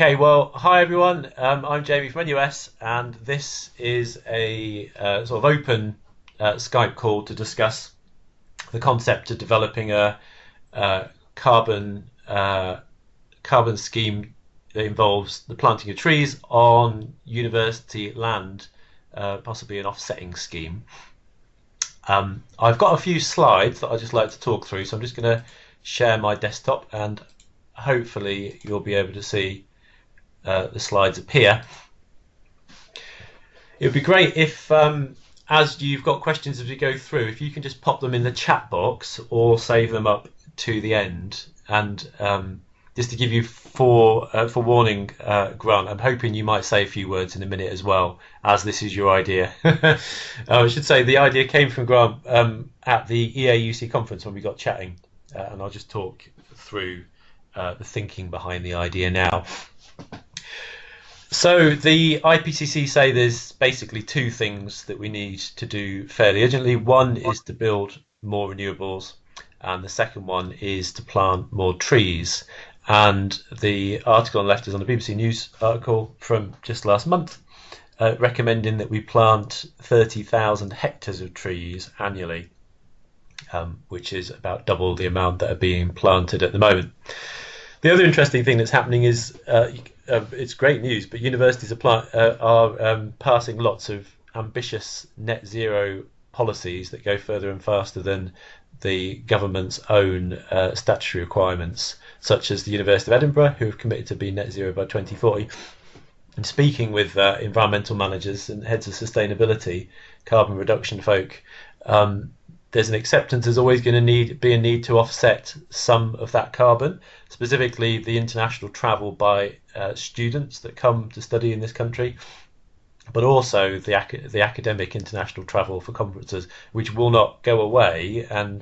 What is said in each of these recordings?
Okay, well, hi everyone. I'm Jamie from NUS, and this is a sort of open Skype call to discuss the concept of developing a carbon scheme that involves the planting of trees on university land, possibly an offsetting scheme. I've got a few slides that I'd just like to talk through, so I'm just going to share my desktop, and hopefully you'll be able to see the slides appear. It would be great if, as you've got questions as we go through, if you can just pop them in the chat box or save them up to the end. And just to give you forewarning, Grant, I'm hoping you might say a few words in a minute as well, as this is your idea. I should say the idea came from Grant at the EAUC conference when we got chatting, and I'll just talk through the thinking behind the idea now. So the IPCC say there's basically two things that we need to do fairly urgently. One is to build more renewables, and the second one is to plant more trees. And the article on the left is on the BBC News article from just last month, recommending that we plant 30,000 hectares of trees annually, which is about double the amount that are being planted at the moment. The other interesting thing that's happening is it's great news, but universities are passing lots of ambitious net zero policies that go further and faster than the government's own statutory requirements, such as the University of Edinburgh, who have committed to be net zero by 2040. And speaking with environmental managers and heads of sustainability, carbon reduction folk, there's an acceptance there's always going to be a need to offset some of that carbon, specifically the international travel by students that come to study in this country, but also the academic international travel for conferences, which will not go away. And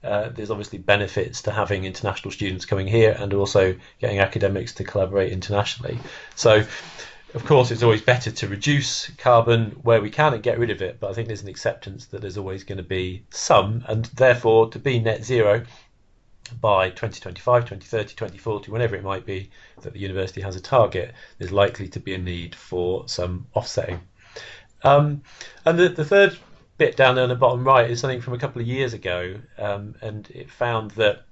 there's obviously benefits to having international students coming here and also getting academics to collaborate internationally. So of course, it's always better to reduce carbon where we can and get rid of it, but I think there's an acceptance that there's always going to be some, and therefore to be net zero by 2025, 2030, 2040, whenever it might be that the university has a target, there's likely to be a need for some offsetting. And the third bit down there on the bottom right is something from a couple of years ago, and it found that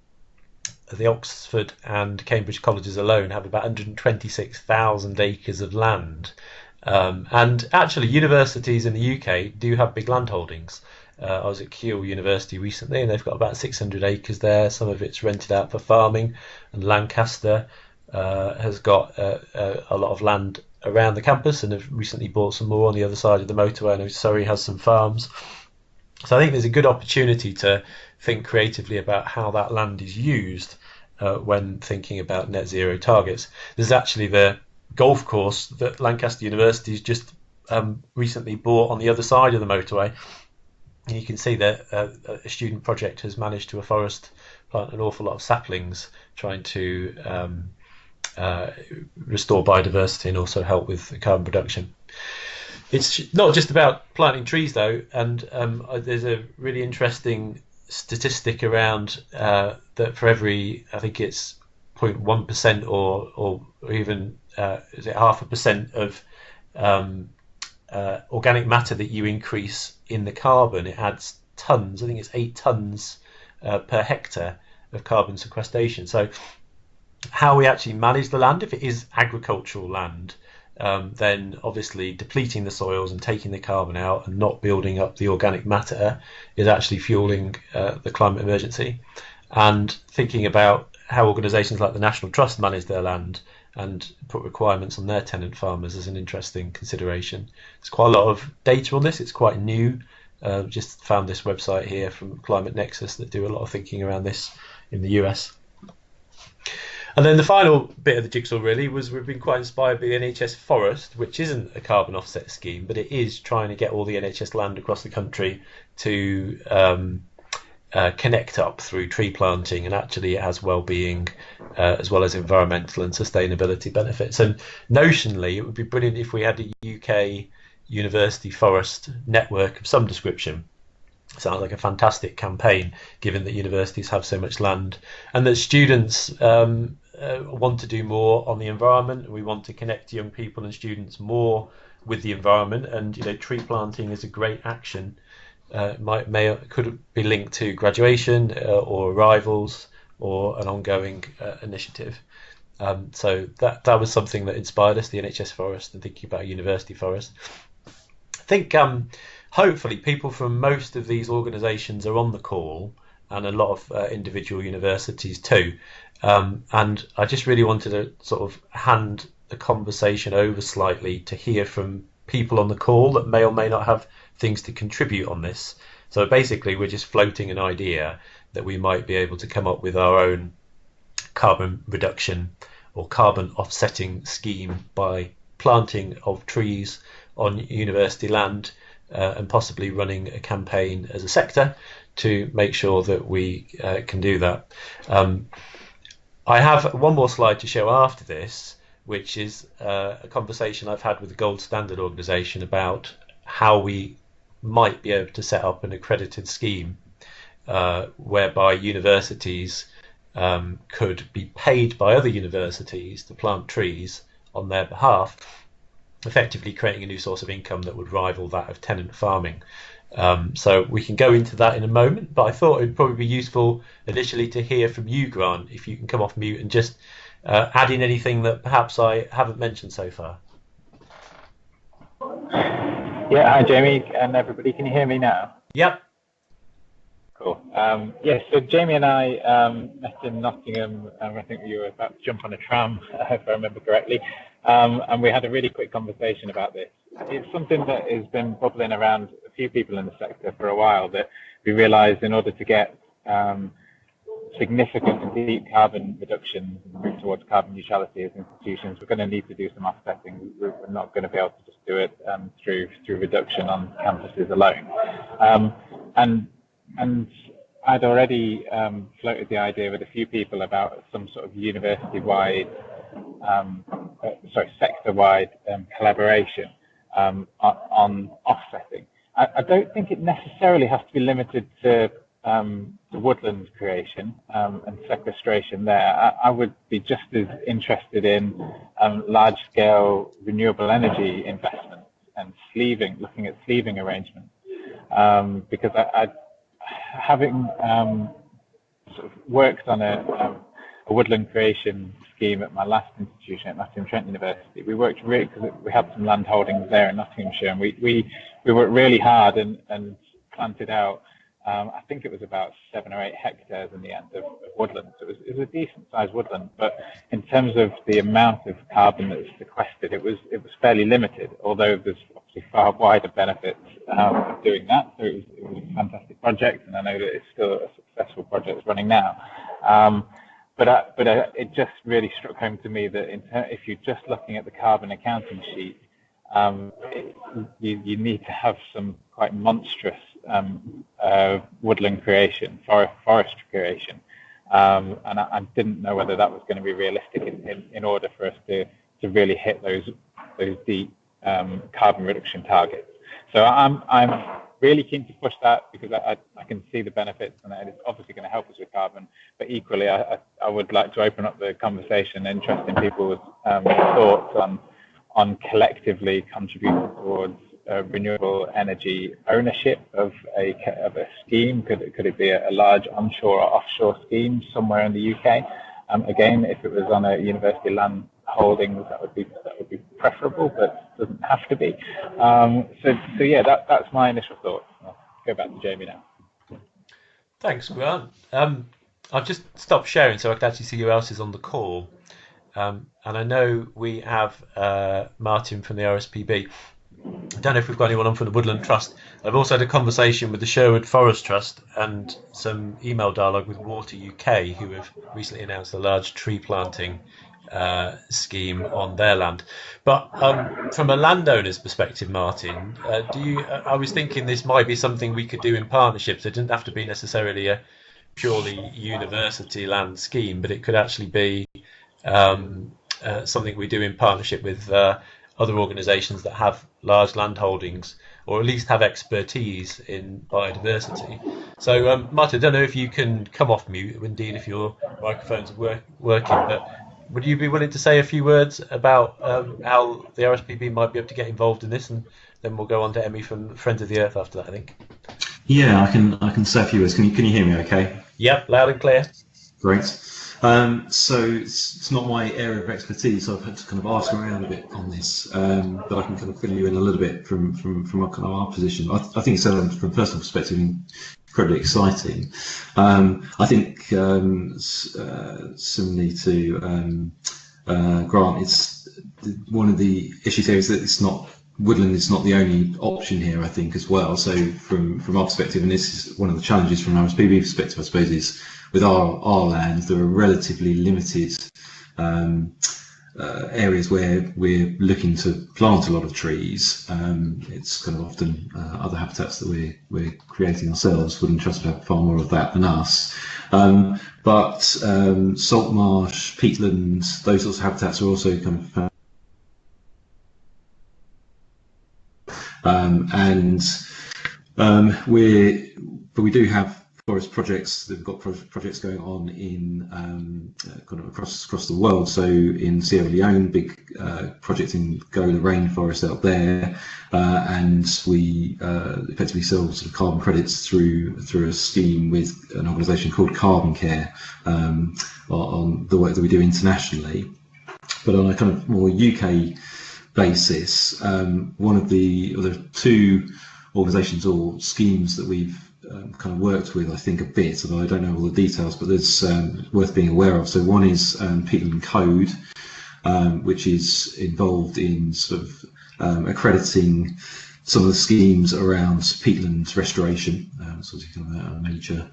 the Oxford and Cambridge colleges alone have about 126,000 acres of land. And actually, universities in the UK do have big land holdings. I was at Keele University recently, and they've got about 600 acres there. Some of it's rented out for farming, and Lancaster has got a lot of land around the campus and have recently bought some more on the other side of the motorway. I know Surrey has some farms. So I think there's a good opportunity to think creatively about how that land is used when thinking about net zero targets. There's actually the golf course that Lancaster University has just recently bought on the other side of the motorway. And you can see that a student project has managed to afforest, plant an awful lot of saplings, trying to restore biodiversity and also help with carbon production. It's not just about planting trees though, and there's a really interesting statistic around that for every, I think it's 0.1% or even is it 0.5% of organic matter that you increase in the carbon, it adds tons. I think it's 8 tons per hectare of carbon sequestration. So how we actually manage the land, if it is agricultural land, then obviously depleting the soils and taking the carbon out and not building up the organic matter is actually fueling the climate emergency. And thinking about how organisations like the National Trust manage their land and put requirements on their tenant farmers is an interesting consideration. There's quite a lot of data on this. It's quite new. Just found this website here from Climate Nexus that do a lot of thinking around this in the US. And then the final bit of the jigsaw really was we've been quite inspired by the NHS Forest, which isn't a carbon offset scheme, but it is trying to get all the NHS land across the country to connect up through tree planting, and actually it has well-being as well as environmental and sustainability benefits. And notionally, it would be brilliant if we had a UK university forest network of some description. Sounds like a fantastic campaign, given that universities have so much land, and that students want to do more on the environment. We want to connect young people and students more with the environment, and tree planting is a great action. Could be linked to graduation or arrivals or an ongoing initiative. So that was something that inspired us, the NHS Forest, and thinking about a university forest. I think hopefully people from most of these organisations are on the call, and a lot of individual universities too. And I just really wanted to sort of hand the conversation over slightly to hear from people on the call that may or may not have things to contribute on this. So basically, we're just floating an idea that we might be able to come up with our own carbon reduction or carbon offsetting scheme by planting of trees on university land, and possibly running a campaign as a sector to make sure that we can do that. I have one more slide to show after this, which is a conversation I've had with the Gold Standard organisation about how we might be able to set up an accredited scheme whereby universities could be paid by other universities to plant trees on their behalf, effectively creating a new source of income that would rival that of tenant farming. So we can go into that in a moment, but I thought it would probably be useful initially to hear from you, Grant, if you can come off mute and just add in anything that perhaps I haven't mentioned so far. Yeah, hi Jamie and everybody, can you hear me now? Yep. Cool. Yes, so Jamie and I met in Nottingham, I think you were about to jump on a tram, if I remember correctly, and we had a really quick conversation about this. It's something that has been bubbling around a few people in the sector for a while, that we realised in order to get significant and deep carbon reductions and move towards carbon neutrality as institutions, we're going to need to do some offsetting. We're not going to be able to just do it through reduction on campuses alone. And I'd already floated the idea with a few people about some sort of university-wide, sector-wide collaboration on offsetting. I don't think it necessarily has to be limited to woodland creation and sequestration there. I would be just as interested in large-scale renewable energy investments and looking at sleeving arrangements, because having sort of worked on a woodland creation scheme at my last institution at Nottingham-Trent University, we worked really, because we had some land holdings there in Nottinghamshire, and we worked really hard and planted out, I think it was about 7 or 8 hectares in the end of woodland. So it was a decent sized woodland, but in terms of the amount of carbon that's sequestered, it was fairly limited, although there's obviously far wider benefits of doing that. So it was a fantastic project, and I know that it's still a successful project that's running now. But it just really struck home to me that if you're just looking at the carbon accounting sheet, you need to have some quite monstrous woodland creation, forestry creation, and I didn't know whether that was going to be realistic in order for us to really hit those deep carbon reduction targets. So I'm really keen to push that, because I can see the benefits, and it's obviously going to help us with carbon. But equally, I would like to open up the conversation, interested in people's thoughts on collectively contributing towards renewable energy ownership of a scheme. Could it be a large onshore or offshore scheme somewhere in the UK? Again, if it was on a university land holdings, that would be preferable, but doesn't have to be. So yeah, that's my initial thoughts. I'll go back to Jamie now. Thanks, Grant. I've just stopped sharing so I can actually see who else is on the call. And I know we have Martin from the RSPB. I don't know if we've got anyone on from the Woodland Trust. I've also had a conversation with the Sherwood Forest Trust and some email dialogue with Water UK, who have recently announced a large tree planting scheme on their land. But from a landowner's perspective, Martin, I was thinking this might be something we could do in partnerships. It didn't have to be necessarily a purely university land scheme, but it could actually be something we do in partnership with other organisations that have large land holdings, or at least have expertise in biodiversity. So, Martin, I don't know if you can come off mute, indeed, if your microphone's working, but would you be willing to say a few words about how the RSPB might be able to get involved in this, and then we'll go on to Emmy from Friends of the Earth after that, I think. Yeah, I can say a few words. Can you hear me? Okay. Yep, loud and clear. Great. So it's not my area of expertise, so I've had to kind of ask around a bit on this, but I can kind of fill you in a little bit from our, kind of our position. I think it's from a personal perspective incredibly exciting. I think similarly to Grant, it's one of the issues here is that it's not. Woodland is not the only option here, I think, as well. So from our perspective, and this is one of the challenges from an RSPB perspective, I suppose, is with our land, there are relatively limited areas where we're looking to plant a lot of trees. It's kind of often other habitats that we're creating ourselves. Woodland Trust would have far more of that than us. But salt marsh, peatland, those sorts of habitats are also kind of we do have forest projects. They've got projects going on in kind of across the world. So in Sierra Leone, big project in Gola rainforest out there, and we effectively sell sort of carbon credits through a scheme with an organisation called Carbon Care on the work that we do internationally. But on a kind of more UK basis, one of the two organisations or schemes that we've kind of worked with, I think, a bit, although I don't know all the details, but there's worth being aware of. So one is Peatland Code, which is involved in sort of accrediting some of the schemes around peatland restoration, sort of a major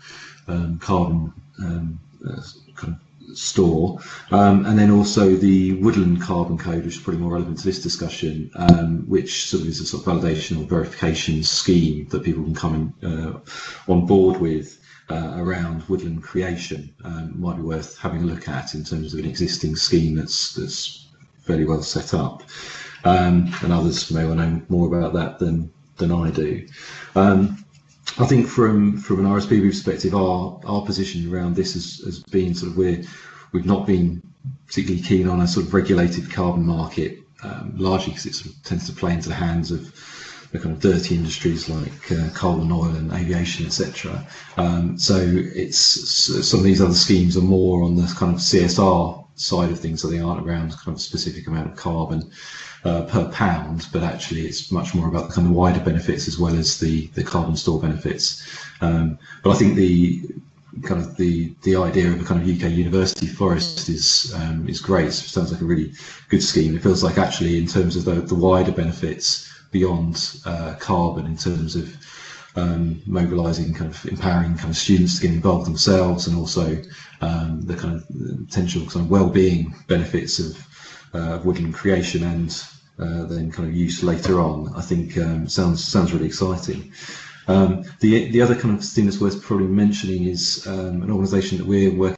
carbon kind of store, and then also the Woodland Carbon Code, which is probably more relevant to this discussion, which sort of is a sort of validation or verification scheme that people can come on board with around woodland creation. Might be worth having a look at in terms of an existing scheme that's fairly well set up, and others may well know more about that than I do. I think from an RSPB perspective, our position around this has been sort of we've not been particularly keen on a sort of regulated carbon market, largely because it sort of tends to play into the hands of the kind of dirty industries like coal and oil and aviation, etc. So it's some of these other schemes are more on the kind of CSR side of things, so they aren't around kind of a specific amount of carbon per pound, but actually it's much more about the kind of wider benefits as well as the carbon store benefits. But I think the idea of a kind of UK university forest is great. It sounds like a really good scheme. It feels like actually in terms of the wider benefits beyond carbon, in terms of mobilising, kind of empowering kind of students to get involved themselves, and also the kind of potential kind of well-being benefits of woodland creation and then kind of use later on, I think sounds really exciting. The other kind of thing that's worth probably mentioning is an organisation that we're working,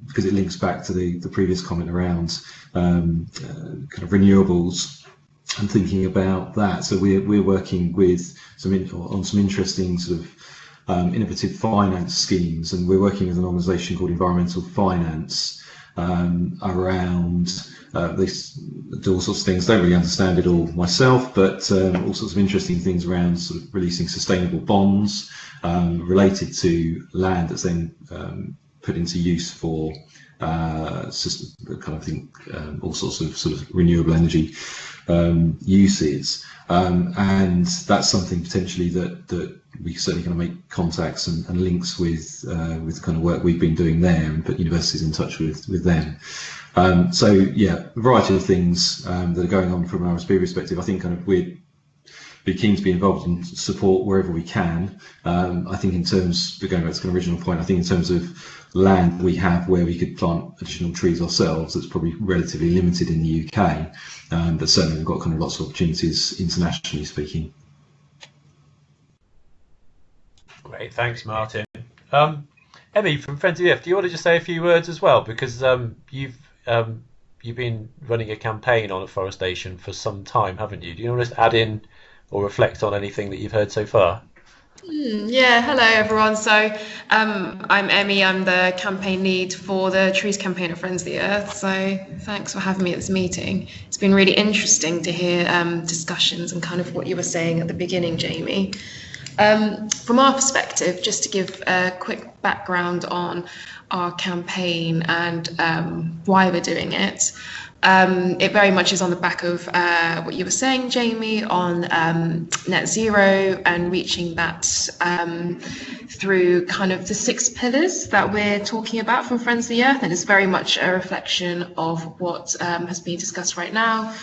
because it links back to the previous comment around kind of renewables and thinking about that. So we're working with on some interesting sort of innovative finance schemes, and we're working with an organisation called Environmental Finance around they do all sorts of things. Don't really understand it all myself, but all sorts of interesting things around sort of releasing sustainable bonds related to land that's then put into use for kind of think all sorts of sort of renewable energy uses, and that's something potentially that we certainly kind of make contacts and links with the kind of work we've been doing there, and put universities in touch with them. So yeah, a variety of things that are going on from an RSP perspective. I think kind of we'd be keen to be involved and support wherever we can. I think in terms, going back to the original point, I think in terms of land we have where we could plant additional trees ourselves, that's probably relatively limited in the UK, but certainly we've got kind of lots of opportunities internationally speaking. Great, thanks, Martin. Emmy from Friends of the Earth, do you want to just say a few words as well? Because you've been running a campaign on afforestation for some time, haven't you? Do you want to just add in or reflect on anything that you've heard so far? Yeah, hello everyone. So I'm Emmy. I'm the campaign lead for the Trees campaign at Friends of the Earth. So thanks for having me at this meeting. It's been really interesting to hear discussions and kind of what you were saying at the beginning, Jamie. From our perspective, just to give a quick background on our campaign and why we're doing it. It very much is on the back of what you were saying, Jamie, on net zero and reaching that through kind of the 6 pillars that we're talking about from Friends of the Earth, and it's very much a reflection of what has been discussed right now.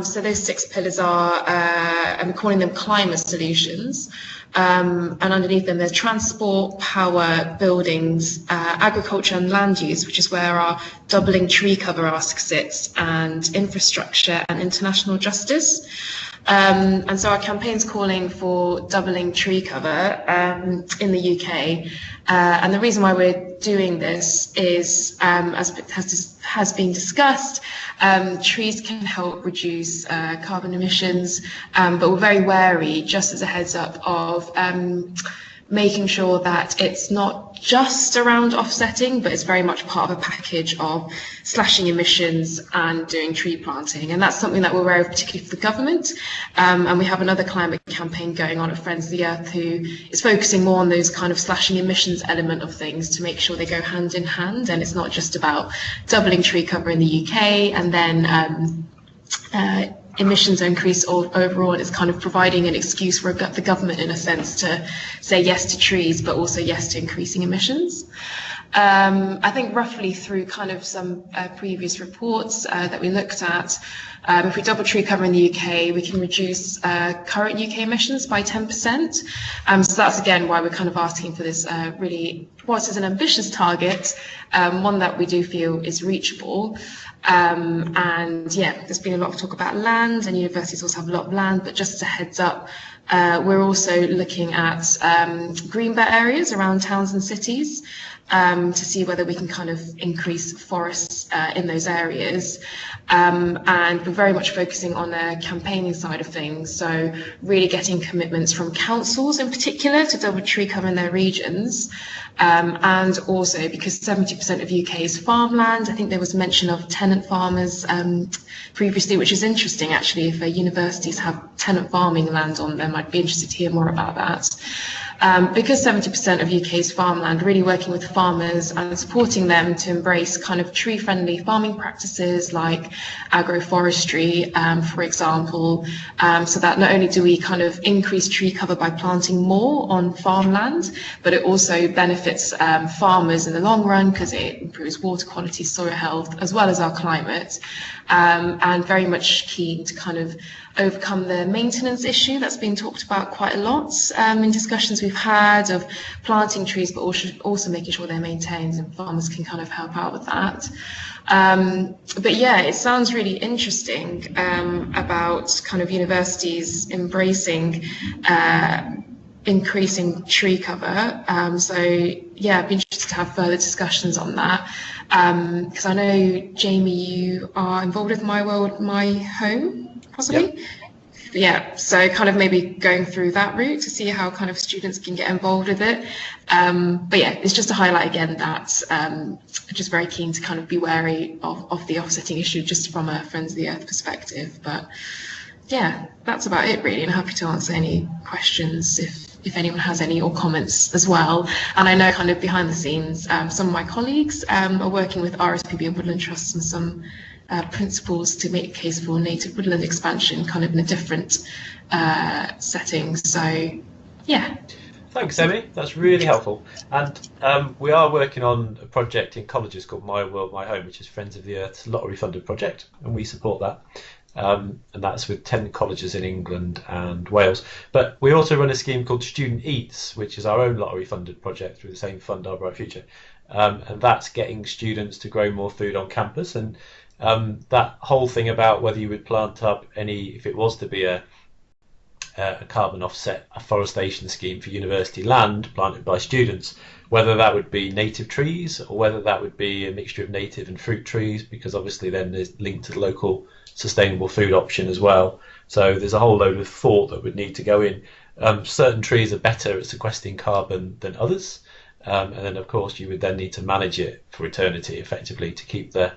So those 6 pillars are, I'm calling them climate solutions. And underneath them there's transport, power, buildings, agriculture and land use, which is where our doubling tree cover ask sits, and infrastructure and international justice. And so our campaign's calling for doubling tree cover in the UK. And the reason why we're doing this is, as has been discussed, trees can help reduce carbon emissions, but we're very wary, just as a heads up, of making sure that it's not just around offsetting, but it's very much part of a package of slashing emissions and doing tree planting. And that's something that we're aware of, particularly for the government. And we have another climate campaign going on at Friends of the Earth who is focusing more on those kind of slashing emissions element of things to make sure they go hand in hand. And it's not just about doubling tree cover in the UK and then emissions increase overall. It's kind of providing an excuse for the government, in a sense, to say yes to trees, but also yes to increasing emissions. I think roughly through kind of some previous reports that we looked at, if we double tree cover in the UK, we can reduce current UK emissions by 10%. So that's again why we're kind of asking for this really, whilst it's an ambitious target, one that we do feel is reachable. And yeah, there's been a lot of talk about land, and universities also have a lot of land, but just as a heads up, we're also looking at green belt areas around towns and cities to see whether we can kind of increase forests in those areas. And we're very much focusing on the campaigning side of things, so really getting commitments from councils in particular to double tree cover in their regions. And also because 70% of UK is farmland, I think there was mention of tenant farmers previously, which is interesting actually. If universities have tenant farming land on them, I'd be interested to hear more about that. Because 70% of UK's farmland, really working with farmers and supporting them to embrace kind of tree-friendly farming practices like agroforestry, for example, so that not only do we kind of increase tree cover by planting more on farmland, but it also benefits farmers in the long run because it improves water quality, soil health, as well as our climate, and very much keen to kind of overcome the maintenance issue that's been talked about quite a lot in discussions we've had of planting trees, but also making sure they're maintained, and farmers can kind of help out with that. But yeah, it sounds really interesting about kind of universities embracing increasing tree cover. So yeah, I'd be interested to have further discussions on that. Because I know, Jamie, you are involved with My World, My Home, possibly? Yep. Yeah, so kind of maybe going through that route to see how kind of students can get involved with it. But yeah, it's just to highlight again that just very keen to kind of be wary of the offsetting issue just from a Friends of the Earth perspective. But yeah, that's about it really, and happy to answer any questions if anyone has any, or comments as well. And I know kind of behind the scenes, some of my colleagues are working with RSPB and Woodland Trust and some principles to make a case for native woodland expansion kind of in a different setting. So yeah. Thanks, Emmy. That's really helpful. And we are working on a project in colleges called My World, My Home, which is Friends of the Earth's lottery funded project, and we support that. And that's with 10 colleges in England and Wales. But we also run a scheme called Student Eats, which is our own lottery funded project through the same fund, Our Bright Future. And that's getting students to grow more food on campus. And that whole thing about whether you would plant up any, if it was to be a carbon offset afforestation scheme for university land planted by students, whether that would be native trees or whether that would be a mixture of native and fruit trees, because obviously then there's linked to the local sustainable food option as well. So there's a whole load of thought that would need to go in. certain trees are better at sequestering carbon than others, and then of course you would then need to manage it for eternity effectively to keep the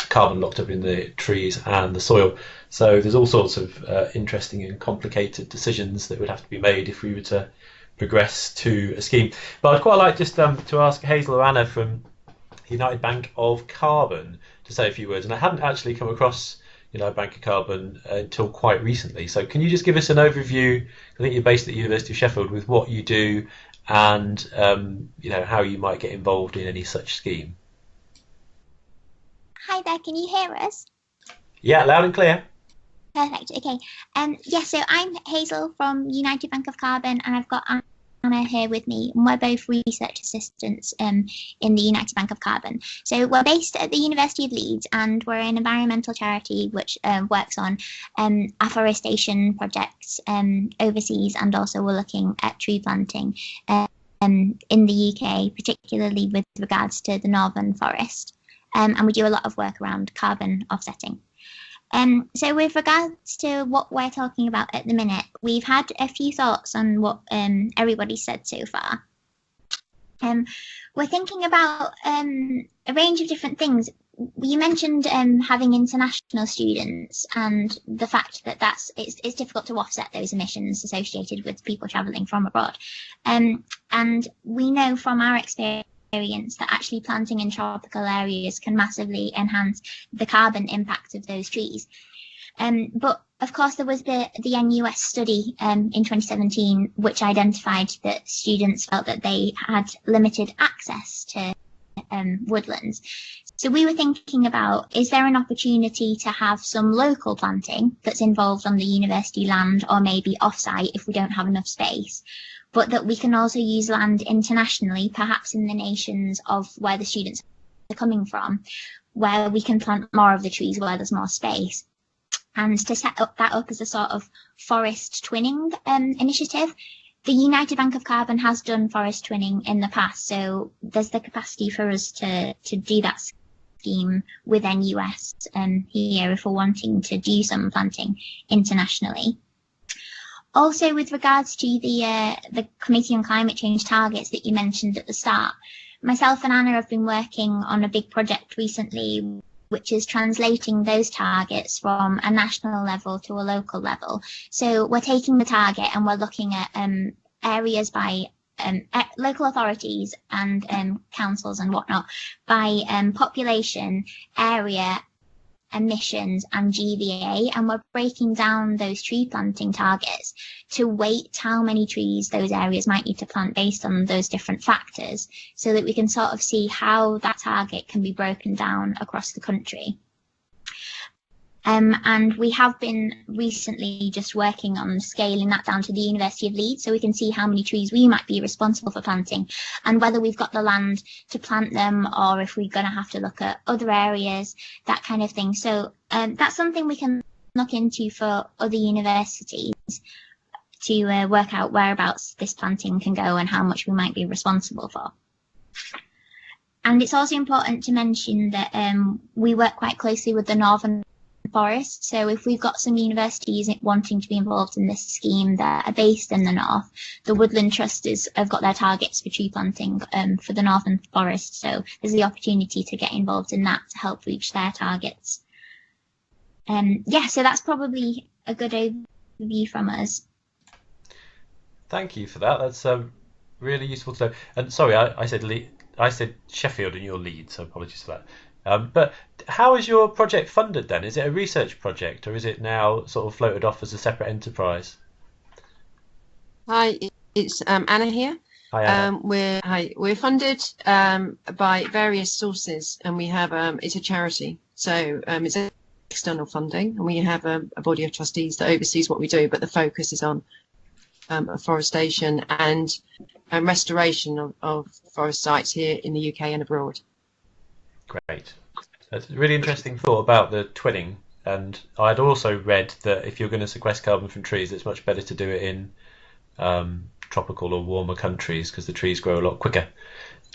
carbon locked up in the trees and the soil. So there's all sorts of interesting and complicated decisions that would have to be made if we were to progress to a scheme. But I'd quite like just to ask Hazel or Anna from United Bank of Carbon to say a few words. And I hadn't actually come across United Bank of Carbon until quite recently. So can you just give us an overview? I think you're based at the University of Sheffield, with what you do and how you might get involved in any such scheme. Hi there, can you hear us? Yeah, loud and clear. Perfect, okay. So I'm Hazel from United Bank of Carbon, and I've got Anna here with me, and we're both research assistants in the United Bank of Carbon. So we're based at the University of Leeds, and we're an environmental charity which works on afforestation projects overseas, and also we're looking at tree planting in the UK, particularly with regards to the Northern Forest. And we do a lot of work around carbon offsetting. So with regards to what we're talking about at the minute, we've had a few thoughts on what everybody said so far. We're thinking about a range of different things. You mentioned having international students and the fact that it's difficult to offset those emissions associated with people travelling from abroad. And we know from our experience that actually planting in tropical areas can massively enhance the carbon impact of those trees. But of course there was the NUS study in 2017 which identified that students felt that they had limited access to woodlands. So we were thinking about, is there an opportunity to have some local planting that's involved on the university land, or maybe off-site if we don't have enough space, but that we can also use land internationally, perhaps in the nations of where the students are coming from, where we can plant more of the trees where there's more space. And to set that up as a sort of forest twinning initiative, the United Bank of Carbon has done forest twinning in the past, so there's the capacity for us to do that scheme with NUS here if we're wanting to do some planting internationally. Also, with regards to the Committee on Climate Change targets that you mentioned at the start, myself and Anna have been working on a big project recently, which is translating those targets from a national level to a local level. So we're taking the target and we're looking at areas by local authorities and councils and whatnot by population, area, emissions and GVA, and we're breaking down those tree planting targets to weight how many trees those areas might need to plant based on those different factors, so that we can sort of see how that target can be broken down across the country. And we have been recently just working on scaling that down to the University of Leeds, so we can see how many trees we might be responsible for planting and whether we've got the land to plant them, or if we're going to have to look at other areas, that kind of thing. So that's something we can look into for other universities to work out whereabouts this planting can go and how much we might be responsible for. And it's also important to mention that we work quite closely with the Northern Forest. So if we've got some universities wanting to be involved in this scheme that are based in the north, the Woodland Trust have got their targets for tree planting for the Northern Forest. So there's the opportunity to get involved in that to help reach their targets. So that's probably a good overview from us. Thank you for that. That's really useful to know. And sorry, I said Sheffield and you're Leeds, so apologies for that. But how is your project funded then? Is it a research project, or is it now sort of floated off as a separate enterprise? Hi, it's Anna here. Hi, Anna. We're funded by various sources, and we have it's a charity, so it's external funding, and we have a body of trustees that oversees what we do, but the focus is on afforestation and restoration of forest sites here in the UK and abroad. Great. That's a really interesting thought about the twinning, and I'd also read that if you're going to sequester carbon from trees, it's much better to do it in tropical or warmer countries because the trees grow a lot quicker.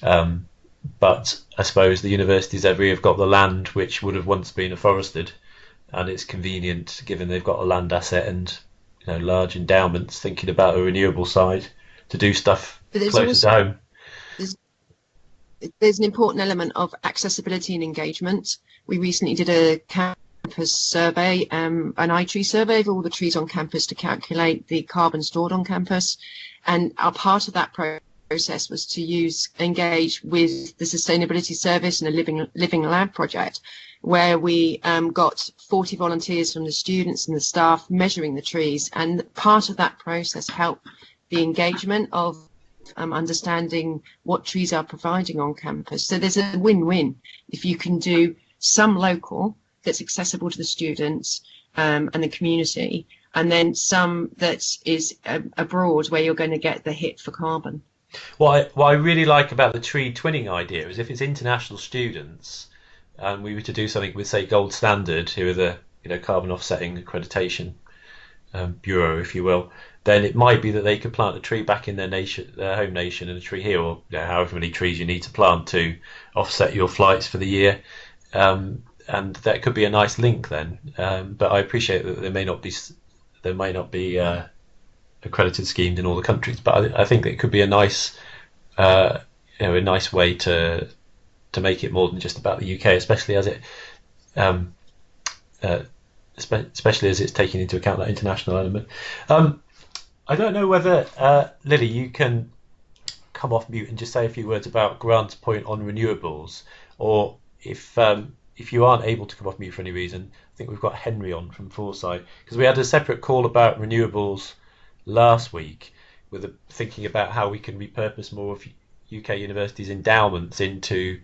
But I suppose the universities every have got the land which would have once been afforested, and it's convenient given they've got a land asset and large endowments thinking about a renewable side to do stuff closer to home. There's an important element of accessibility and engagement. We recently did a campus survey, an iTree survey of all the trees on campus to calculate the carbon stored on campus. And our part of that process was to engage with the Sustainability Service and a Living Lab project, where we got 40 volunteers from the students and the staff measuring the trees. And part of that process helped the engagement of understanding what trees are providing on campus. So there's a win-win if you can do some local that's accessible to the students and the community, and then some that is abroad where you're going to get the hit for carbon. What I really like about the tree twinning idea is if it's international students and we were to do something with, say, Gold Standard, who are the carbon offsetting accreditation bureau, if you will, then it might be that they could plant a tree back in their home nation, and a tree here, or however many trees you need to plant to offset your flights for the year, and that could be a nice link then. But I appreciate that there might not be accredited schemes in all the countries, but I think that it could be a nice a nice way to make it more than just about the UK, especially as it's taking into account that international element. I don't know whether, Lily, you can come off mute and just say a few words about Grant's point on renewables, or if you aren't able to come off mute for any reason, I think we've got Henry on from Foresight, because we had a separate call about renewables last week with thinking about how we can repurpose more of UK universities' endowments into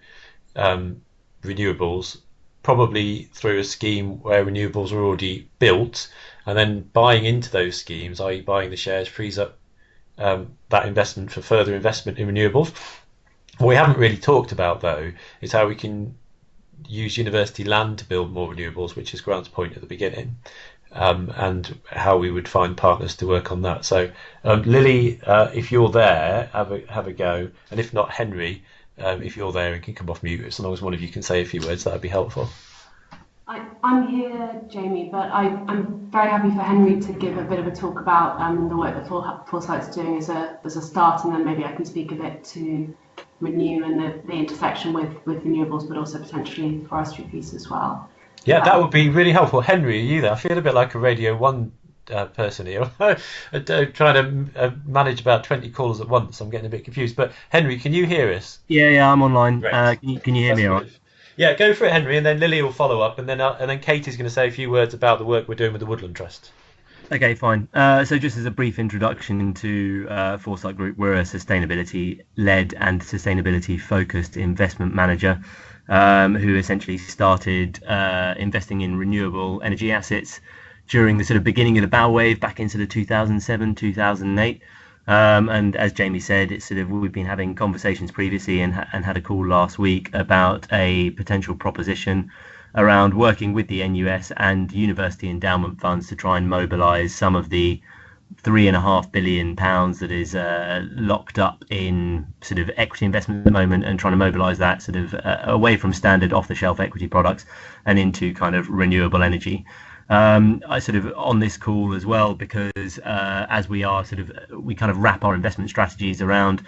renewables, probably through a scheme where renewables are already built, and then buying into those schemes, i.e. buying the shares, frees up that investment for further investment in renewables. What we haven't really talked about, though, is how we can use university land to build more renewables, which is Grant's point at the beginning, and how we would find partners to work on that. So, Lily, if you're there, have a go, and if not, Henry, if you're there and can come off mute, as long as one of you can say a few words, that would be helpful. I'm here, Jamie, but I'm very happy for Henry to give a bit of a talk about the work that Foresight's doing as a start, and then maybe I can speak a bit to Renew and the intersection with renewables, but also potentially forestry piece as well. Yeah, that would be really helpful. Henry, are you there? I feel a bit like a Radio 1 person here. Trying to manage about 20 calls at once. I'm getting a bit confused. But Henry, can you hear us? Yeah, I'm online. Can you hear me all right? Yeah, go for it, Henry, and then Lily will follow up, and then Katie's going to say a few words about the work we're doing with the Woodland Trust. Okay, fine. So just as a brief introduction into Foresight Group, we're a sustainability-led and sustainability-focused investment manager who essentially started investing in renewable energy assets during the sort of beginning of the bow wave back into the 2007, 2008. And as Jamie said, it's sort of we've been having conversations previously and had a call last week about a potential proposition around working with the NUS and university endowment funds to try and mobilise some of the £3.5 billion that is locked up in sort of equity investment at the moment, and trying to mobilise that sort of away from standard off-the-shelf equity products and into kind of renewable energy. I sort of on this call as well because as we kind of wrap our investment strategies around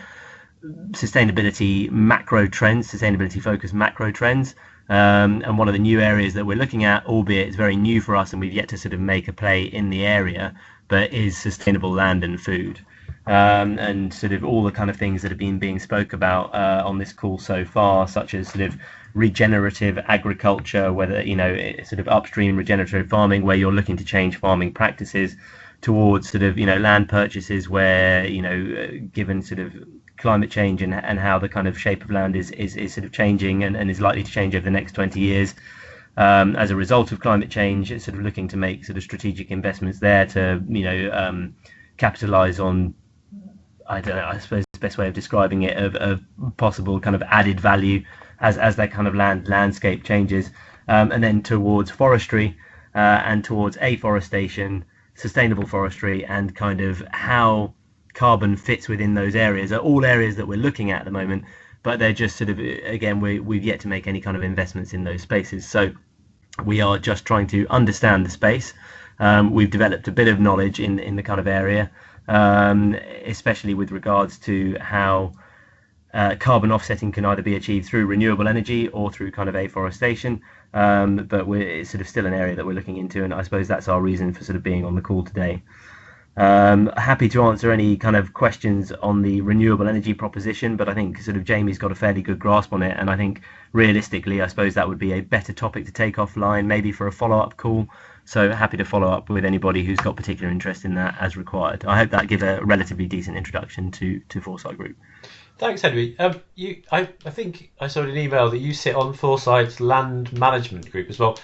sustainability focused macro trends, and one of the new areas that we're looking at, albeit it's very new for us and we've yet to sort of make a play in the area, but is sustainable land and food, and sort of all the kind of things that have been being spoke about on this call so far, such as sort of regenerative agriculture, whether it's sort of upstream regenerative farming where you're looking to change farming practices towards sort of land purchases where given sort of climate change and how the kind of shape of land is sort of changing and is likely to change over the next 20 years as a result of climate change. It's sort of looking to make sort of strategic investments there to capitalize on, I don't know, I suppose the best way of describing it, of possible kind of added value as that kind of landscape changes, and then towards forestry and towards afforestation, sustainable forestry, and kind of how carbon fits within those areas are all areas that we're looking at the moment, but they're just sort of, again, we've yet to make any kind of investments in those spaces. So we are just trying to understand the space we've developed a bit of knowledge in the kind of area, especially with regards to how carbon offsetting can either be achieved through renewable energy or through kind of afforestation, but it's sort of still an area that we're looking into, and I suppose that's our reason for sort of being on the call today. Happy to answer any kind of questions on the renewable energy proposition, but I think sort of Jamie's got a fairly good grasp on it, and I think realistically I suppose that would be a better topic to take offline, maybe for a follow-up call. So happy to follow up with anybody who's got particular interest in that as required. I hope that gives a relatively decent introduction to Foresight Group. Thanks, Henry. I think I saw in an email that you sit on Foresight's land management group as well.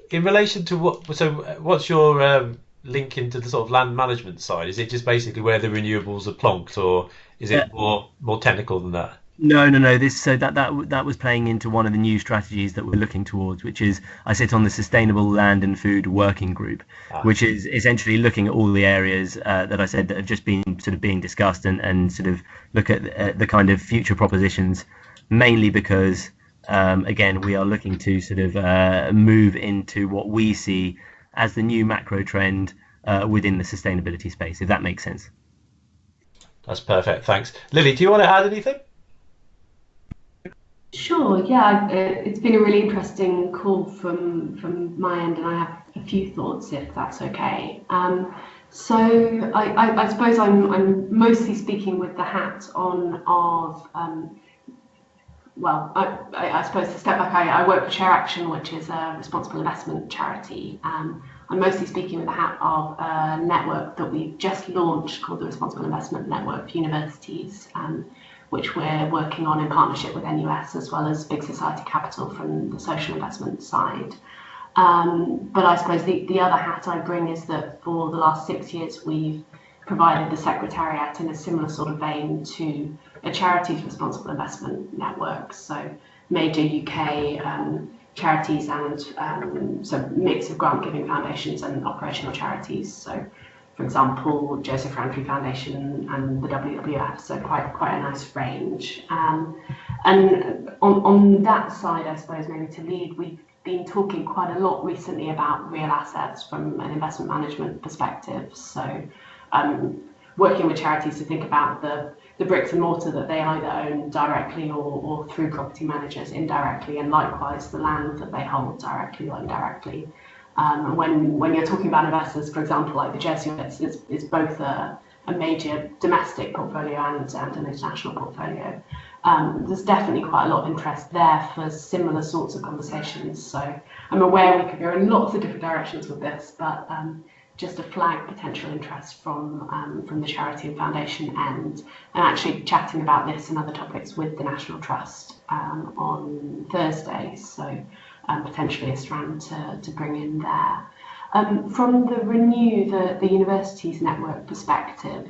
In relation to what's your link into the sort of land management side? Is it just basically where the renewables are plonked, or is it more technical than that? No. That was playing into one of the new strategies that we're looking towards, which is I sit on the Sustainable Land and Food Working Group, which is essentially looking at all the areas that I said that have just been sort of being discussed and sort of look at the kind of future propositions, mainly because again we are looking to sort of move into what we see as the new macro trend within the sustainability space, if that makes sense. That's perfect, thanks. Lily, do you want to add anything? Sure, yeah, it's been a really interesting call from my end, and I have a few thoughts, if that's okay. So I suppose I'm mostly speaking with the hat on of, I suppose to step back, I work for ShareAction, which is a responsible investment charity. I'm mostly speaking with the hat of a network that we've just launched called the Responsible Investment Network for Universities, which we're working on in partnership with NUS, as well as Big Society Capital from the social investment side. But I suppose the other hat I bring is that for the last 6 years, we've provided the Secretariat in a similar sort of vein to a charities responsible investment network. So major UK charities and so mix of grant giving foundations and operational charities. So for example, Joseph Rowntree Foundation and the WWF, so quite a nice range. And on that side, I suppose maybe to lead, we've been talking quite a lot recently about real assets from an investment management perspective. So working with charities to think about the bricks and mortar that they either own directly or through property managers indirectly, and likewise the land that they hold directly or indirectly. When you're talking about investors, for example, like the Jesuits, is both a major domestic portfolio and an international portfolio. There's definitely quite a lot of interest there for similar sorts of conversations. So I'm aware we could go in lots of different directions with this, but just to flag potential interest from the charity and foundation end, and actually chatting about this and other topics with the National Trust on Thursday. So potentially a strand to bring in there. From the Renew, the universities network perspective,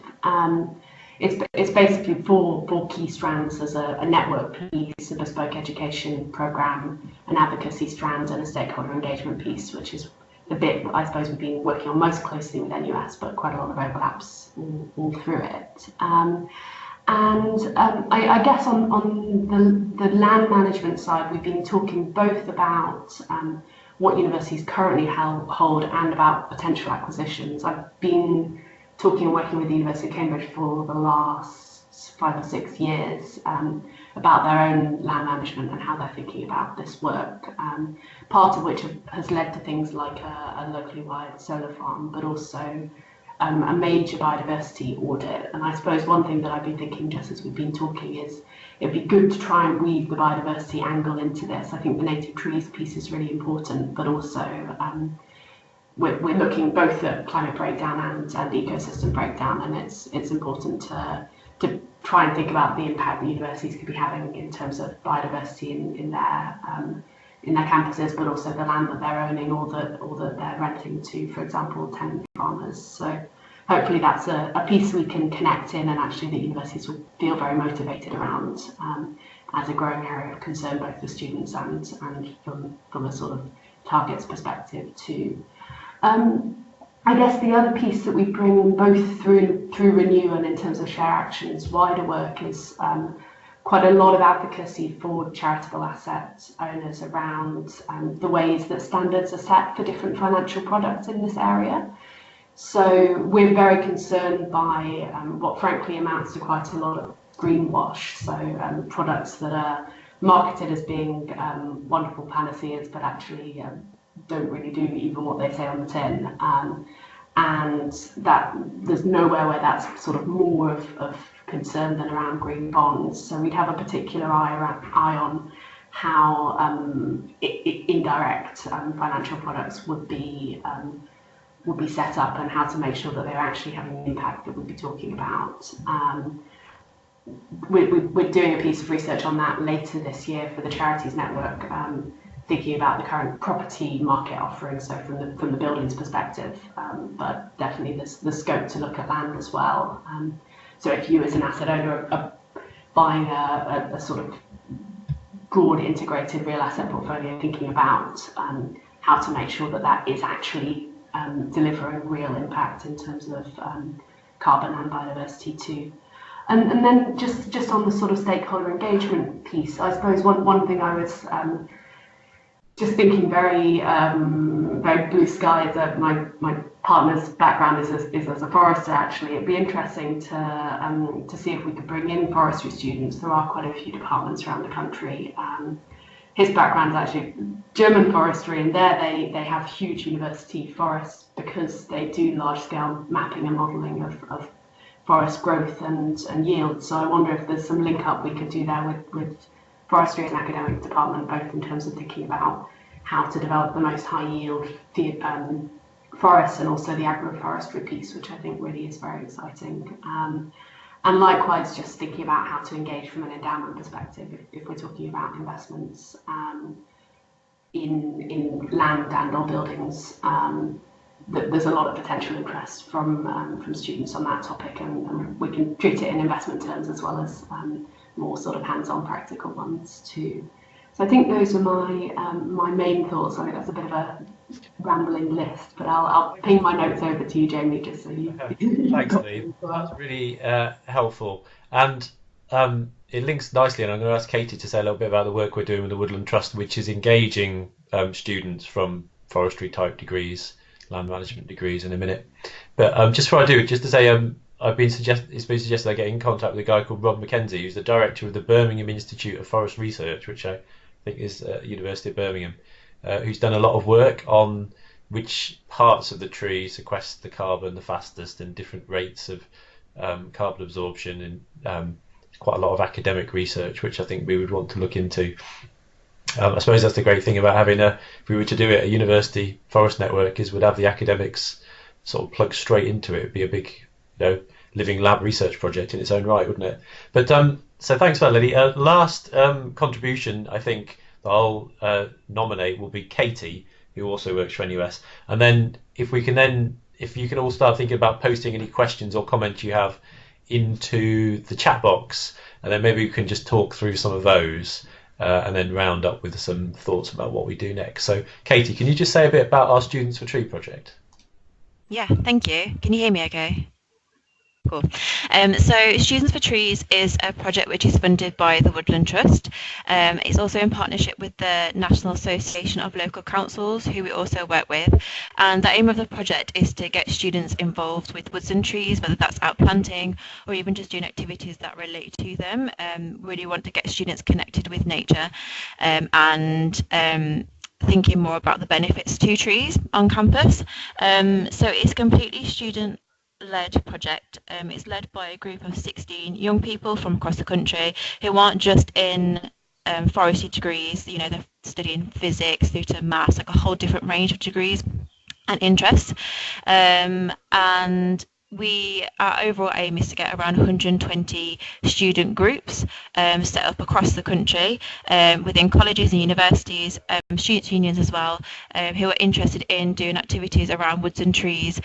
it's basically four key strands. There's a network piece, a bespoke education programme, an advocacy strand, and a stakeholder engagement piece, which is the bit I suppose we've been working on most closely with NUS, but quite a lot of overlaps all through it. I guess on the land management side, we've been talking both about what universities currently hold and about potential acquisitions. I've been talking and working with the University of Cambridge for the last 5 or 6 years about their own land management and how they're thinking about this work, part of which has led to things like a locally wired solar farm, but also a major biodiversity audit. And I suppose one thing that I've been thinking just as we've been talking is it'd be good to try and weave the biodiversity angle into this. I think the native trees piece is really important, but also we're looking both at climate breakdown and ecosystem breakdown, and it's important to try and think about the impact the universities could be having in terms of biodiversity in their campuses, but also the land that they're owning or that they're renting to, for example, tenant farmers. So hopefully that's a piece we can connect in, and actually the universities will feel very motivated around as a growing area of concern, both for students and from a sort of targets perspective too. I guess the other piece that we bring both through Renew and in terms of ShareAction's wider work is quite a lot of advocacy for charitable asset owners around the ways that standards are set for different financial products in this area. So we're very concerned by what frankly amounts to quite a lot of greenwash, so products that are marketed as being wonderful panaceas but actually don't really do even what they say on the tin, and that there's nowhere where that's sort of more of concern than around green bonds. So we'd have a particular eye on how indirect financial products would be set up and how to make sure that they're actually having the impact that we'd be talking about. We're doing a piece of research on that later this year for the Charities Network, thinking about the current property market offering, so from the buildings perspective, but definitely there's scope to look at land as well. So if you as an asset owner are buying a sort of broad integrated real asset portfolio, thinking about how to make sure that that is actually delivering real impact in terms of carbon and biodiversity too. And then just on the sort of stakeholder engagement piece, I suppose one thing I was just thinking very blue sky is that my partner's background is as a forester. Actually, it'd be interesting to see if we could bring in forestry students. There are quite a few departments around the country. His background's actually German forestry, and there they have huge university forests because they do large scale mapping and modelling of forest growth and yield. So I wonder if there's some link up we could do there with forestry and academic department, both in terms of thinking about how to develop the most high yield forests and also the agroforestry piece, which I think really is very exciting. And likewise, just thinking about how to engage from an endowment perspective, if we're talking about investments in land and or buildings, there's a lot of potential interest from students on that topic, and we can treat it in investment terms as well as more sort of hands-on practical ones too. So I think those are my main thoughts. I think that's a bit of a rambling list, but I'll ping my notes over to you, Jamie, just so you. Thanks, Lee. That's really helpful, and it links nicely. And I'm going to ask Katie to say a little bit about the work we're doing with the Woodland Trust, which is engaging students from forestry type degrees, land management degrees, in a minute. But just before I do, just to say, it's been suggested I get in contact with a guy called Rob Mackenzie, who's the director of the Birmingham Institute of Forest Research, which I think is University of Birmingham, who's done a lot of work on which parts of the tree sequester the carbon the fastest and different rates of carbon absorption, and quite a lot of academic research, which I think we would want to look into. I suppose that's the great thing about having if we were to do it, a university forest network, is we'd have the academics sort of plugged straight into it. It'd be a big, living lab research project in its own right, wouldn't it? But so thanks for that, Lily. Last contribution, I think, that I'll nominate will be Katie, who also works for NUS. And then if you can all start thinking about posting any questions or comments you have into the chat box, and then maybe we can just talk through some of those. And then round up with some thoughts about what we do next. So, Katie, can you just say a bit about our Students for Tree project? Yeah, thank you. Can you hear me okay? Cool. So Students for Trees is a project which is funded by the Woodland Trust. It's also in partnership with the National Association of Local Councils, who we also work with. And the aim of the project is to get students involved with woods and trees, whether that's outplanting or even just doing activities that relate to them. Really want to get students connected with nature and thinking more about the benefits to trees on campus. So it's completely student-led project. It's led by a group of 16 young people from across the country who aren't just in forestry degrees, they're studying physics through to maths, like a whole different range of degrees and interests. And our overall aim is to get around 120 student groups set up across the country within colleges and universities, students' unions as well, who are interested in doing activities around woods and trees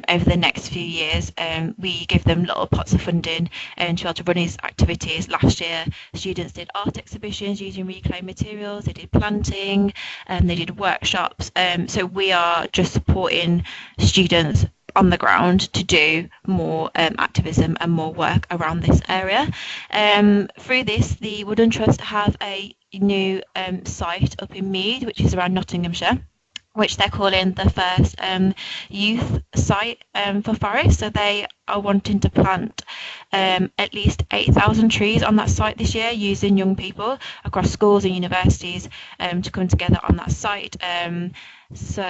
over the next few years. We give them little pots of funding to be able to run these activities. Last year, students did art exhibitions using reclaimed materials, they did planting, they did workshops. So we are just supporting students on the ground to do more activism and more work around this area. Through this, the Woodland Trust have a new site up in Mead, which is around Nottinghamshire, which they're calling the first youth site for forest. So they are wanting to plant at least 8,000 trees on that site this year, using young people across schools and universities to come together on that site. So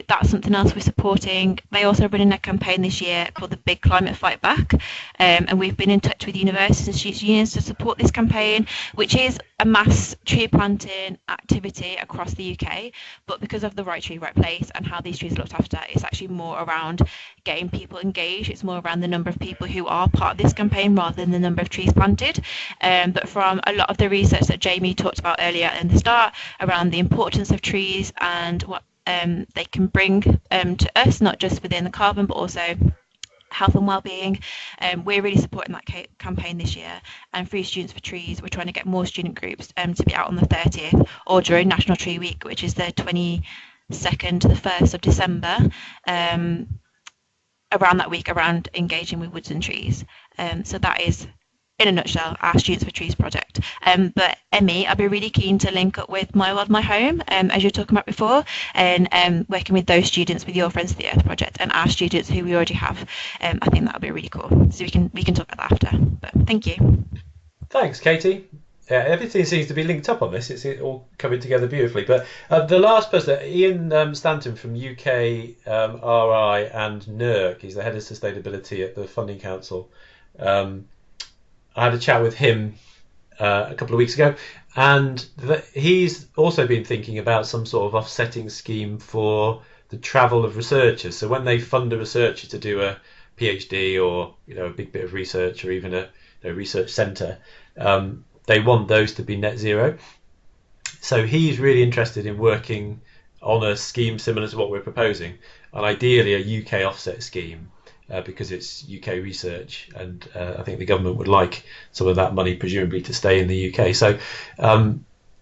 that's something else we're supporting. They also are running a campaign this year called the Big Climate Fight Back, and we've been in touch with universities and students' unions to support this campaign, which is a mass tree planting activity across the UK. But because of the right tree, right place, and how these trees are looked after, it's actually more around getting people engaged. It's more around the number of people who are part of this campaign rather than the number of trees planted. But from a lot of the research that Jamie talked about earlier in the start around the importance of trees and what they can bring to us, not just within the carbon, but also health and well-being. We're really supporting that campaign this year, and through Students for Trees, we're trying to get more student groups to be out on the 30th or during National Tree Week, which is the 22nd to the 1st of December, around that week, around engaging with woods and trees. So that is, in a nutshell, our Students for Trees project. But Emmy, I'd be really keen to link up with My World, My Home, as you were talking about before, and working with those students with your Friends of the Earth project and our students who we already have. I think that would be really cool. So we can talk about that after. But thank you. Thanks, Katie. Everything seems to be linked up on this. It's all coming together beautifully. But the last person, Ian Stanton from UK RI and NERC, he's the head of sustainability at the Funding Council. I had a chat with him a couple of weeks ago, and he's also been thinking about some sort of offsetting scheme for the travel of researchers. So when they fund a researcher to do a PhD or a big bit of research, or even a research centre, they want those to be net zero. So he's really interested in working on a scheme similar to what we're proposing, and ideally a UK offset scheme. Because it's UK research, and I think the government would like some of that money presumably to stay in the UK. So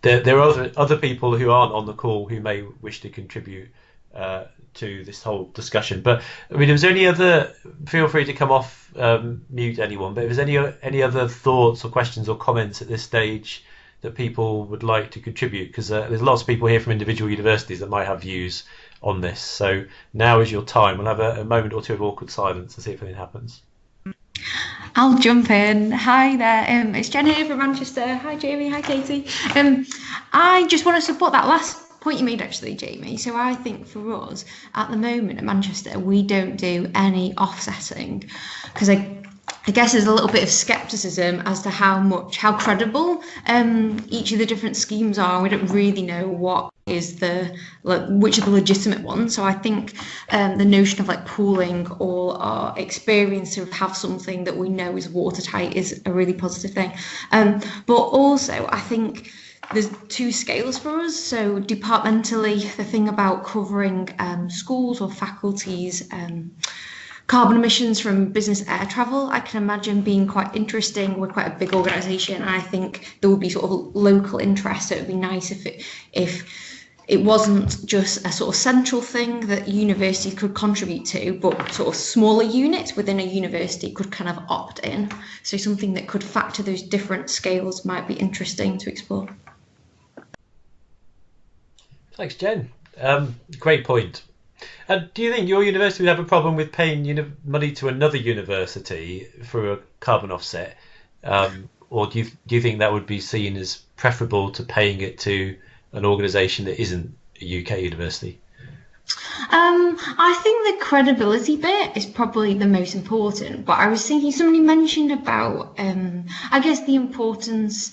there are other people who aren't on the call who may wish to contribute to this whole discussion. But I mean, if there's any other, feel free to come off mute, anyone. But if there's any other thoughts or questions or comments at this stage that people would like to contribute, because there's lots of people here from individual universities that might have views on this. So now is your time. We'll have a moment or two of awkward silence to see if anything happens. I'll jump in. Hi there, it's Jen here from Manchester. Hi Jamie, hi Katie. I just want to support that last point you made actually, Jamie. So I think for us at the moment at Manchester, we don't do any offsetting, because I guess there's a little bit of scepticism as to how credible each of the different schemes are. We don't really know which are the legitimate ones. So I think the notion of pooling all our experience to have something that we know is watertight is a really positive thing. But also I think there's two scales for us. So departmentally, the thing about covering schools or faculties, carbon emissions from business air travel, I can imagine being quite interesting. We're quite a big organisation, and I think there would be sort of local interest. So it would be nice if it wasn't just a sort of central thing that universities could contribute to, but sort of smaller units within a university could kind of opt in. So something that could factor those different scales might be interesting to explore. Thanks, Jen. Great point. Do you think your university would have a problem with paying money to another university for a carbon offset, or do you think that would be seen as preferable to paying it to an organisation that isn't a UK university? I think the credibility bit is probably the most important. But I was thinking, somebody mentioned about, I guess, the importance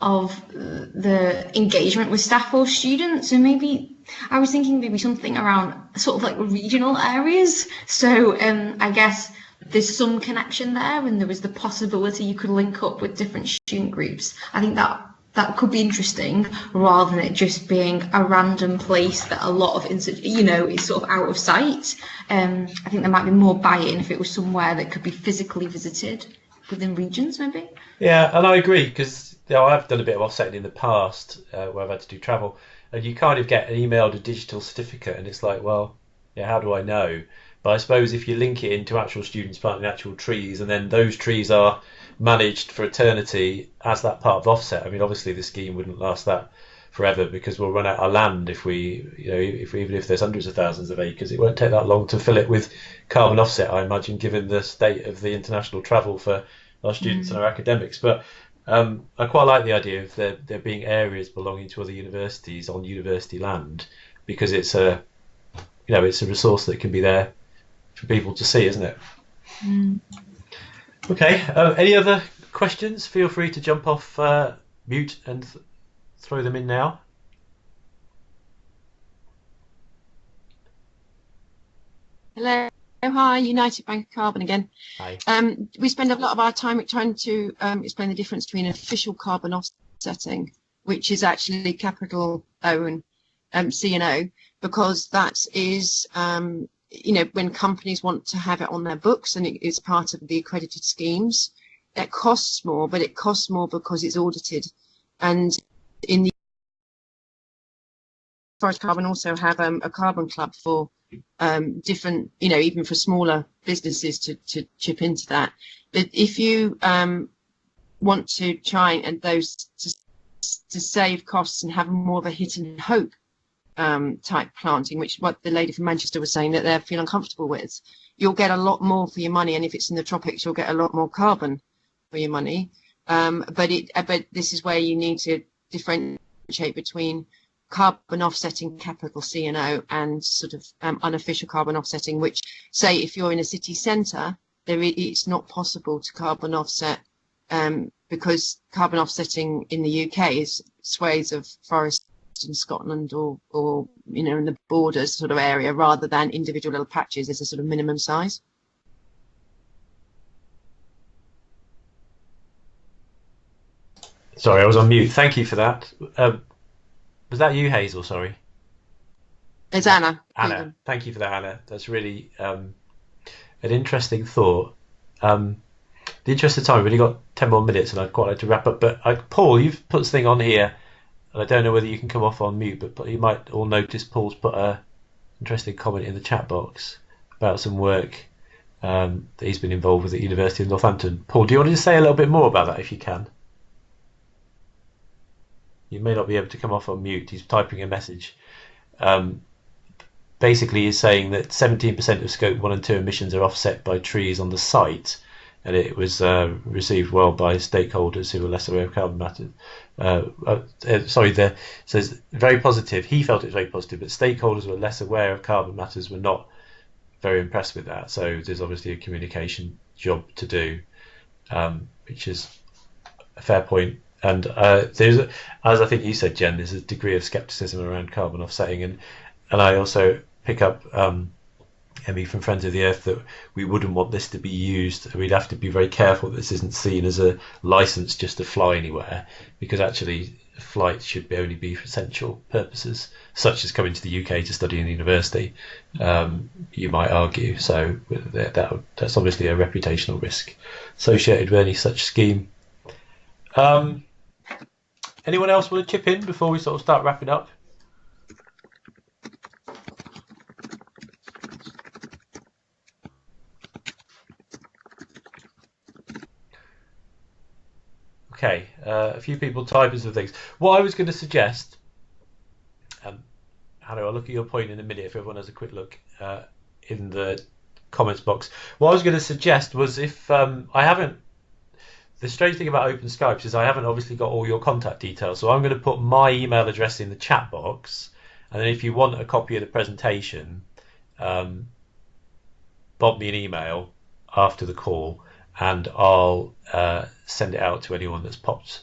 of the engagement with staff or students. So maybe I was thinking maybe something around sort of regional areas. So I guess there's some connection there, and there was the possibility you could link up with different student groups. I think that could be interesting, rather than it just being a random place that a lot of is sort of out of sight. I think there might be more buy-in if it was somewhere that could be physically visited within regions, maybe. Yeah, and I agree, because I've done a bit of offsetting in the past where I've had to do travel, and you kind of get an emailed a digital certificate, and it's like, well, yeah, how do I know? But I suppose if you link it into actual students planting actual trees, and then those trees are managed for eternity as that part of offset. I mean, obviously the scheme wouldn't last that forever because we'll run out of land if we, even if there's hundreds of thousands of acres, it won't take that long to fill it with carbon offset, I imagine, given the state of the international travel for our students and our academics. But I quite like the idea of there being areas belonging to other universities on university land, because it's a resource that can be there for people to see, isn't it? Okay. Any other questions? Feel free to jump off mute and throw them in now. Hello, hi, United Bank of Carbon again. Hi. We spend a lot of our time trying to explain the difference between official carbon offsetting, which is actually capital O and C&O, because that is, when companies want to have it on their books and it is part of the accredited schemes, it costs more, but it costs more because it's audited. And in the Forest Carbon also have a carbon club for different, even for smaller businesses to chip into that. But if you want to try and those to save costs and have more of a hit and hope type planting, which what the lady from Manchester was saying that they're feeling uncomfortable with, you'll get a lot more for your money, and if it's in the tropics, you'll get a lot more carbon for your money. But this is where you need to differentiate between carbon offsetting, capital C&O, and sort of unofficial carbon offsetting, which, say, if you're in a city centre, it's not possible to carbon offset because carbon offsetting in the UK is swathes of forest in Scotland or in the borders sort of area, rather than individual little patches as a sort of minimum size. Sorry, I was on mute. Thank you for that. Was that you, Hazel? Sorry. It's Anna. Anna, thank you for that, Anna. That's really an interesting thought. The interest of time, we've only got 10 more minutes, and I'd quite like to wrap up. But Paul, you've put this thing on here, and I don't know whether you can come off on mute, but you might all notice Paul's put a interesting comment in the chat box about some work that he's been involved with at the University of Northampton. Paul, do you want to just say a little bit more about that if you can? You may not be able to come off on mute. He's typing a message. Basically, he's saying that 17% of Scope 1 and 2 emissions are offset by trees on the site, and it was received well by stakeholders who were less aware of carbon matters. It says very positive. He felt it was very positive, but stakeholders who were less aware of carbon matters were not very impressed with that. So there's obviously a communication job to do, which is a fair point. And as I think you said, Jen, there's a degree of scepticism around carbon offsetting, and I also pick up Emmy from Friends of the Earth that we wouldn't want this to be used. We'd have to be very careful that this isn't seen as a license just to fly anywhere, because actually flight should only be for essential purposes, such as coming to the UK to study in the university. You might argue. So that's obviously a reputational risk associated with any such scheme. Anyone else want to chip in before we sort of start wrapping up? Okay, a few people typing some things. What I was going to suggest, Hannah, I'll look at your point in a minute if everyone has a quick look in the comments box. What I was going to suggest was if the strange thing about Open Skypes is I haven't obviously got all your contact details, so I'm going to put my email address in the chat box, and then if you want a copy of the presentation, bob me an email after the call, and I'll send it out to anyone that's popped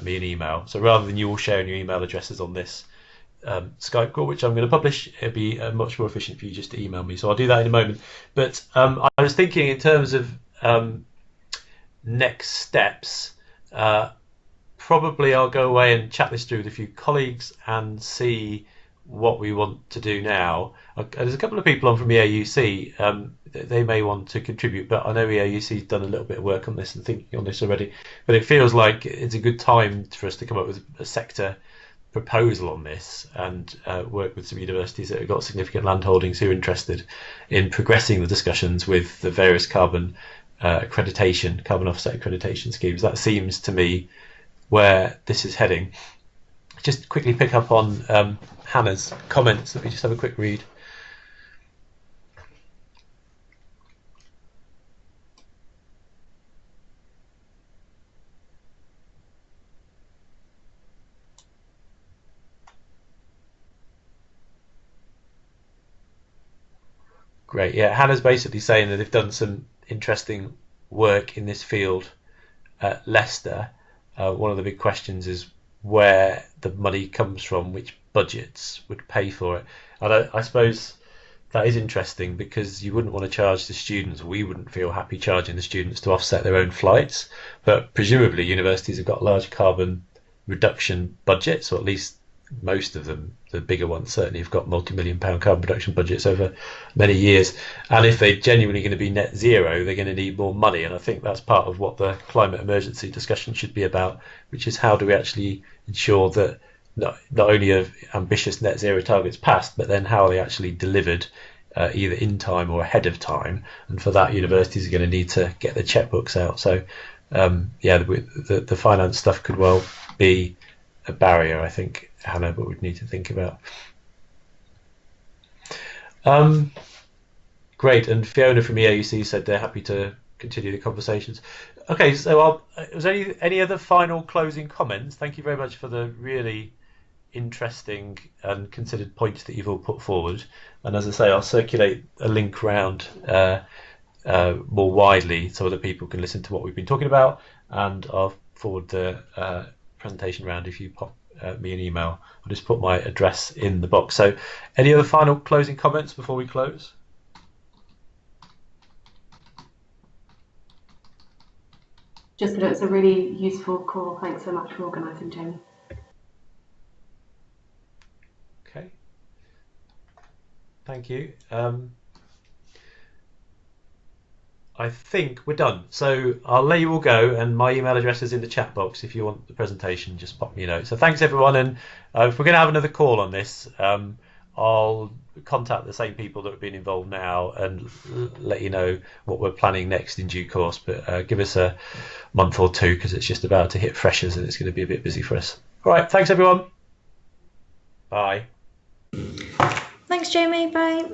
me an email. So rather than you all sharing your email addresses on this Skype call, which I'm going to publish, it'd be much more efficient for you just to email me. So I'll do that in a moment. But I was thinking in terms of next steps, probably I'll go away and chat this through with a few colleagues and see what we want to do now. There's a couple of people on from EAUC, they may want to contribute, but I know EAUC's done a little bit of work on this and thinking on this already, but it feels like it's a good time for us to come up with a sector proposal on this and work with some universities that have got significant land holdings who are interested in progressing the discussions with the various carbon carbon offset accreditation schemes. That seems to me where this is heading. Just quickly pick up on Hannah's comments. Let me just have a quick read. Great. Yeah, Hannah's basically saying that they've done some interesting work in this field at Leicester. One of the big questions is where the money comes from, which budgets would pay for it. And I suppose that is interesting because you wouldn't want to charge the students. We wouldn't feel happy charging the students to offset their own flights. But presumably universities have got large carbon reduction budgets, or at least most of them, the bigger ones certainly, have got multi-million-pound carbon reduction budgets over many years. And if they're genuinely going to be net zero, they're going to need more money. And I think that's part of what the climate emergency discussion should be about, which is how do we actually ensure that not only are ambitious net zero targets passed, but then how are they actually delivered, either in time or ahead of time. And for that, universities are going to need to get their checkbooks out. So yeah, the finance stuff could well be a barrier, I think, Hannah, but we'd need to think about. Great, and Fiona from EAUC said they're happy to continue the conversations. Okay, so was there any other final closing comments? Thank you very much for the really interesting and considered points that you've all put forward. And as I say, I'll circulate a link round more widely so that people can listen to what we've been talking about, and I'll forward the presentation round if you pop me an email. I'll just put my address in the box. So any other final closing comments before we close? Just that it was a really useful call. Thanks so much for organising, Jamie. Okay. Thank you. I think we're done. So I'll let you all go, and my email address is in the chat box. If you want the presentation, just pop me a note. So thanks everyone, and if we're going to have another call on this, I'll contact the same people that have been involved now and let you know what we're planning next in due course. But give us a month or two, because it's just about to hit freshers and it's going to be a bit busy for us. All right, thanks everyone. Bye. Thanks, Jamie. Bye.